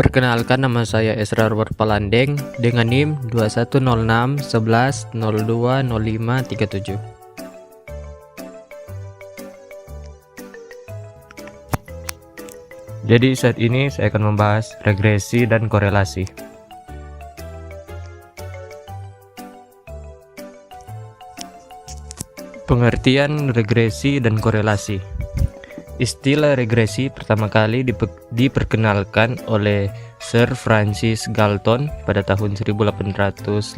Perkenalkan, nama saya Esra Palandeng dengan NIM 210611020537. Jadi saat ini saya akan membahas regresi dan korelasi. Pengertian regresi dan korelasi. Istilah regresi pertama kali diperkenalkan oleh Sir Francis Galton pada tahun 1886.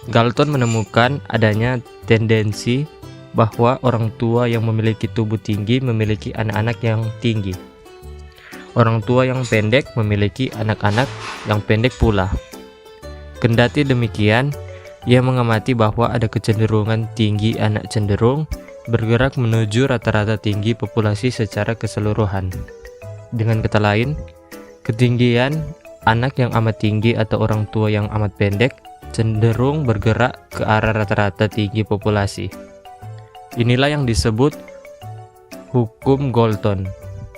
Galton menemukan adanya tendensi bahwa orang tua yang memiliki tubuh tinggi memiliki anak-anak yang tinggi. Orang tua yang pendek memiliki anak-anak yang pendek pula. Kendati demikian, ia mengamati bahwa ada kecenderungan tinggi anak cenderung bergerak menuju rata-rata tinggi populasi secara keseluruhan. Dengan kata lain, ketinggian anak yang amat tinggi atau orang tua yang amat pendek cenderung bergerak ke arah rata-rata tinggi populasi. Inilah yang disebut hukum Galton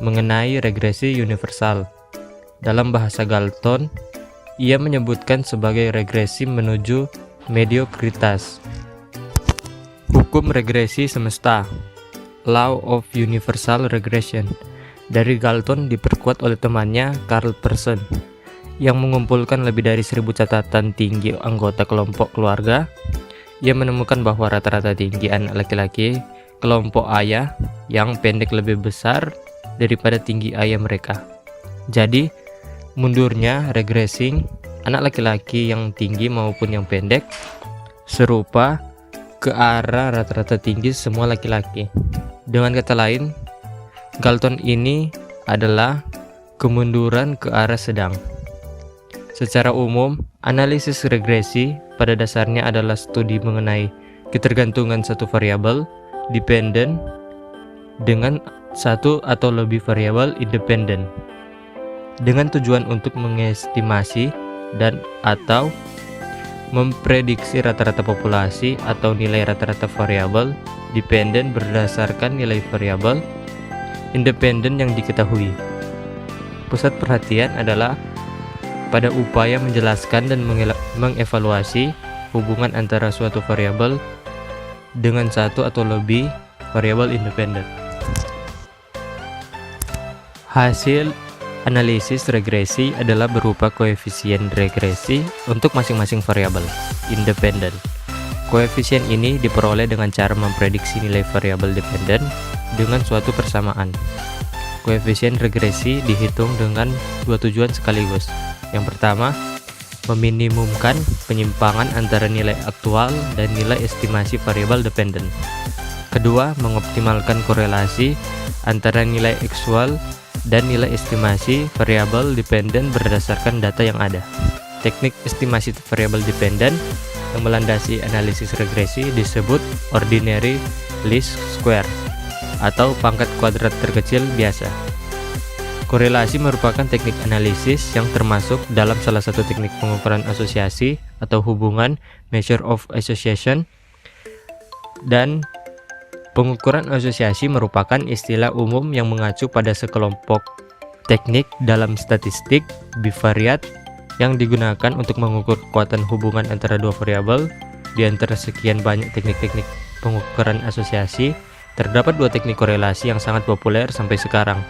mengenai regresi universal. Dalam bahasa Galton, ia menyebutkan sebagai regresi menuju mediokritas. Hukum regresi semesta, Law of Universal Regression, dari Galton diperkuat oleh temannya Carl Pearson yang mengumpulkan lebih dari 1000 catatan tinggi anggota kelompok keluarga. Ia menemukan bahwa rata-rata tinggi anak laki-laki kelompok ayah yang pendek lebih besar daripada tinggi ayah mereka. Jadi, mundurnya regressing anak laki-laki yang tinggi maupun yang pendek serupa ke arah rata-rata tinggi semua laki-laki. Dengan kata lain, Galton ini adalah kemunduran ke arah sedang. Secara umum, analisis regresi pada dasarnya adalah studi mengenai ketergantungan satu variabel dependen dengan satu atau lebih variabel independen dengan tujuan untuk mengestimasi dan atau memprediksi rata-rata populasi atau nilai rata-rata variabel dependen berdasarkan nilai variabel independen yang diketahui. Pusat perhatian adalah pada upaya menjelaskan dan mengevaluasi hubungan antara suatu variabel dengan satu atau lebih variabel independen. Hasil analisis regresi adalah berupa koefisien regresi untuk masing-masing variabel independen. Koefisien ini diperoleh dengan cara memprediksi nilai variabel dependen dengan suatu persamaan. Koefisien regresi dihitung dengan dua tujuan sekaligus. Yang pertama, meminimumkan penyimpangan antara nilai aktual dan nilai estimasi variabel dependen. Kedua, mengoptimalkan korelasi antara nilai aktual dan nilai estimasi variabel dependen berdasarkan data yang ada. Teknik estimasi variabel dependen yang melandasi analisis regresi disebut ordinary least square atau pangkat kuadrat terkecil biasa. Korelasi merupakan teknik analisis yang termasuk dalam salah satu teknik pengukuran asosiasi atau hubungan measure of association, dan pengukuran asosiasi merupakan istilah umum yang mengacu pada sekelompok teknik dalam statistik bivariat yang digunakan untuk mengukur kekuatan hubungan antara dua variabel. Di antara sekian banyak teknik-teknik pengukuran asosiasi, terdapat dua teknik korelasi yang sangat populer sampai sekarang,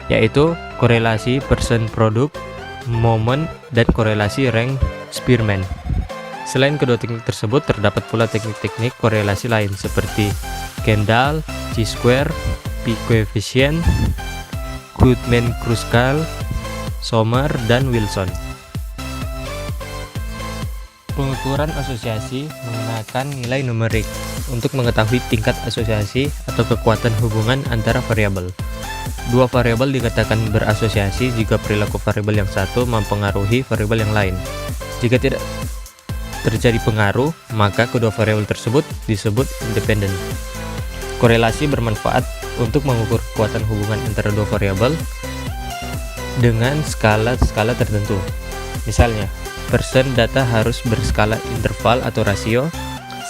yaitu korelasi person product moment dan korelasi rank Spearman. Selain kedua teknik tersebut, terdapat pula teknik-teknik korelasi lain seperti Kendall, chi-square, p-coefficient, Goodman-Kruskal, Sommer, dan Wilson. Pengukuran asosiasi menggunakan nilai numerik untuk mengetahui tingkat asosiasi atau kekuatan hubungan antara variabel. Dua variabel dikatakan berasosiasi jika perilaku variabel yang satu mempengaruhi variabel yang lain. Jika tidak terjadi pengaruh, maka kedua variabel tersebut disebut independen. Korelasi bermanfaat untuk mengukur kekuatan hubungan antara dua variabel dengan skala-skala tertentu. Misalnya, person data harus berskala interval atau rasio.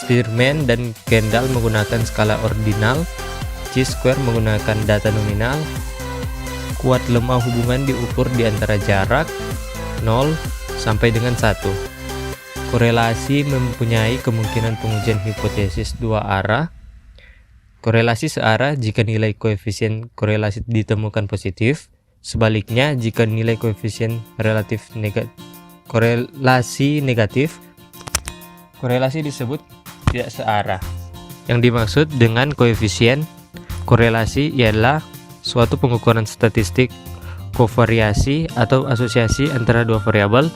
Spearman dan Kendall menggunakan skala ordinal. Chi-square menggunakan data nominal. kuat lemah hubungan diukur di antara jarak 0 sampai dengan 1. Korelasi mempunyai kemungkinan pengujian hipotesis dua arah. Korelasi searah jika nilai koefisien korelasi ditemukan positif. Sebaliknya, jika nilai koefisien korelasi negatif, korelasi disebut tidak searah. Yang dimaksud dengan koefisien korelasi ialah suatu pengukuran statistik kovariasi atau asosiasi antara dua variabel.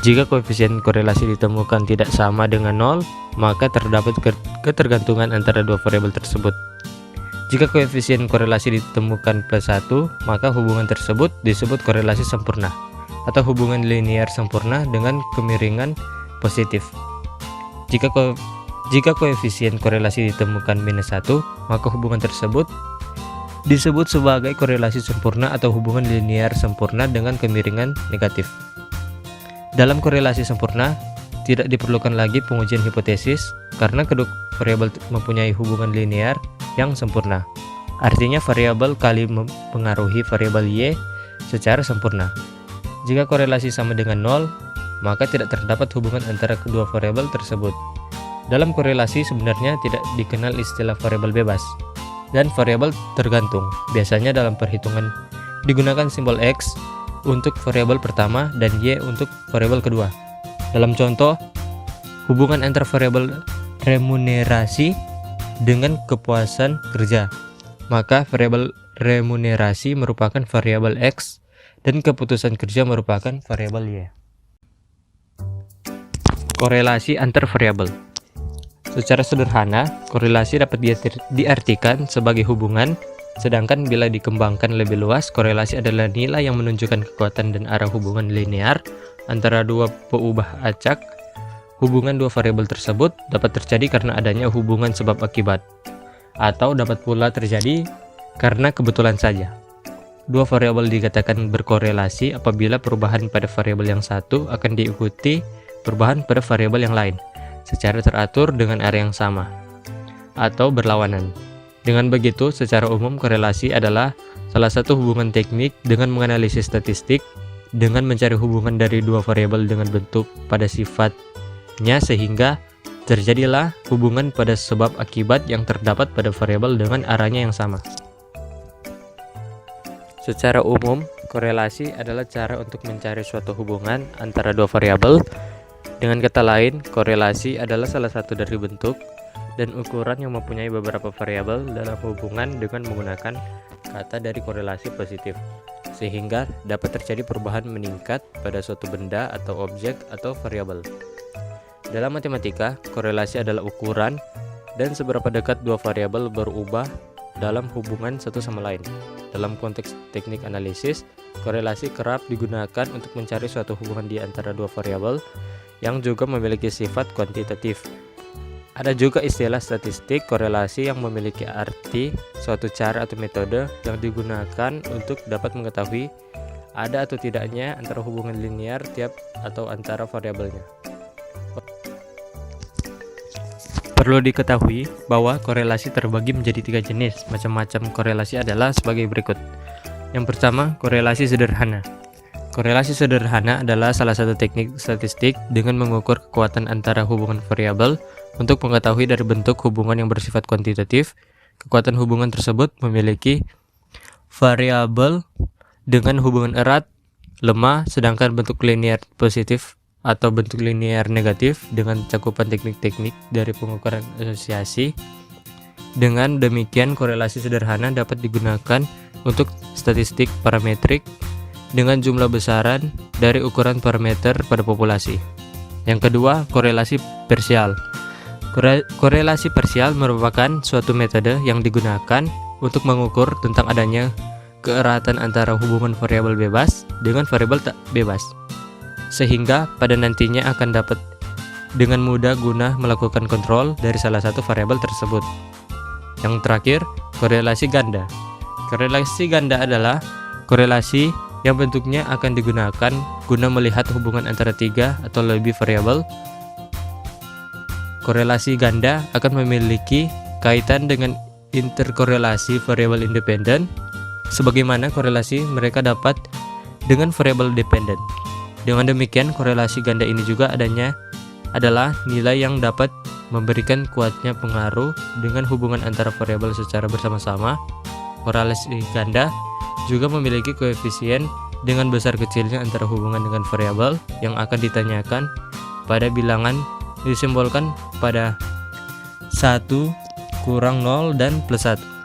Jika koefisien korelasi ditemukan tidak sama dengan 0, maka terdapat ketergantungan antara dua variabel tersebut. Jika koefisien korelasi ditemukan +1, maka hubungan tersebut disebut korelasi sempurna atau hubungan linear sempurna dengan kemiringan positif. Jika koefisien korelasi ditemukan -1, maka hubungan tersebut disebut sebagai korelasi sempurna atau hubungan linear sempurna dengan kemiringan negatif. Dalam korelasi sempurna, tidak diperlukan lagi pengujian hipotesis karena kedua variabel mempunyai hubungan linear yang sempurna. Artinya variabel kali mempengaruhi variabel Y secara sempurna. Jika korelasi sama dengan 0, maka tidak terdapat hubungan antara kedua variabel tersebut. Dalam korelasi sebenarnya tidak dikenal istilah variabel bebas dan variabel tergantung. Biasanya dalam perhitungan digunakan simbol X untuk variabel pertama dan Y untuk variabel kedua. Dalam contoh, hubungan antar variabel remunerasi dengan kepuasan kerja, maka variabel remunerasi merupakan variabel X dan keputusan kerja merupakan variabel Y. Korelasi antar variabel. Secara sederhana, korelasi dapat diartikan sebagai hubungan. Sedangkan bila dikembangkan lebih luas, korelasi adalah nilai yang menunjukkan kekuatan dan arah hubungan linear antara dua peubah acak. Hubungan dua variabel tersebut dapat terjadi karena adanya hubungan sebab akibat, atau dapat pula terjadi karena kebetulan saja. Dua variabel dikatakan berkorelasi apabila perubahan pada variabel yang satu akan diikuti perubahan pada variabel yang lain secara teratur dengan arah yang sama atau berlawanan. Dengan begitu, secara umum korelasi adalah salah satu hubungan teknik dengan menganalisis statistik dengan mencari hubungan dari dua variabel dengan bentuk pada sifatnya sehingga terjadilah hubungan pada sebab akibat yang terdapat pada variabel dengan arahnya yang sama. Secara umum, korelasi adalah cara untuk mencari suatu hubungan antara dua variabel. Dengan kata lain, korelasi adalah salah satu dari bentuk dan ukuran yang mempunyai beberapa variabel dalam hubungan dengan menggunakan kata dari korelasi positif, sehingga dapat terjadi perubahan meningkat pada suatu benda atau objek atau variabel. Dalam matematika, korelasi adalah ukuran dan seberapa dekat dua variabel berubah dalam hubungan satu sama lain. Dalam konteks teknik analisis, korelasi kerap digunakan untuk mencari suatu hubungan di antara dua variabel yang juga memiliki sifat kuantitatif. Ada juga istilah statistik korelasi yang memiliki arti suatu cara atau metode yang digunakan untuk dapat mengetahui ada atau tidaknya antara hubungan linear tiap atau antara variabelnya. Perlu diketahui bahwa korelasi terbagi menjadi 3 jenis. Macam-macam korelasi adalah sebagai berikut. Yang pertama, korelasi sederhana. Korelasi sederhana adalah salah satu teknik statistik dengan mengukur kekuatan antara hubungan variabel. Untuk mengetahui dari bentuk hubungan yang bersifat kuantitatif, kekuatan hubungan tersebut memiliki variabel dengan hubungan erat, lemah, sedangkan bentuk linear positif atau bentuk linear negatif dengan cakupan teknik-teknik dari pengukuran asosiasi. Dengan demikian, korelasi sederhana dapat digunakan untuk statistik parametrik dengan jumlah besaran dari ukuran parameter pada populasi. Yang kedua, korelasi parsial. Korelasi parsial merupakan suatu metode yang digunakan untuk mengukur tentang adanya keeratan antara hubungan variabel bebas dengan variabel tak bebas, sehingga pada nantinya akan dapat dengan mudah guna melakukan kontrol dari salah satu variabel tersebut. Yang terakhir, korelasi ganda. Korelasi ganda adalah korelasi yang bentuknya akan digunakan guna melihat hubungan antara 3 atau lebih variabel. Korelasi ganda akan memiliki kaitan dengan interkorelasi variabel independen sebagaimana korelasi mereka dapat dengan variabel dependen. Dengan demikian, korelasi ganda ini juga adalah nilai yang dapat memberikan kuatnya pengaruh dengan hubungan antara variabel secara bersama-sama. Korelasi ganda juga memiliki koefisien dengan besar kecilnya antara hubungan dengan variabel yang akan ditanyakan pada bilangan disimbolkan pada 1, -0 dan +1.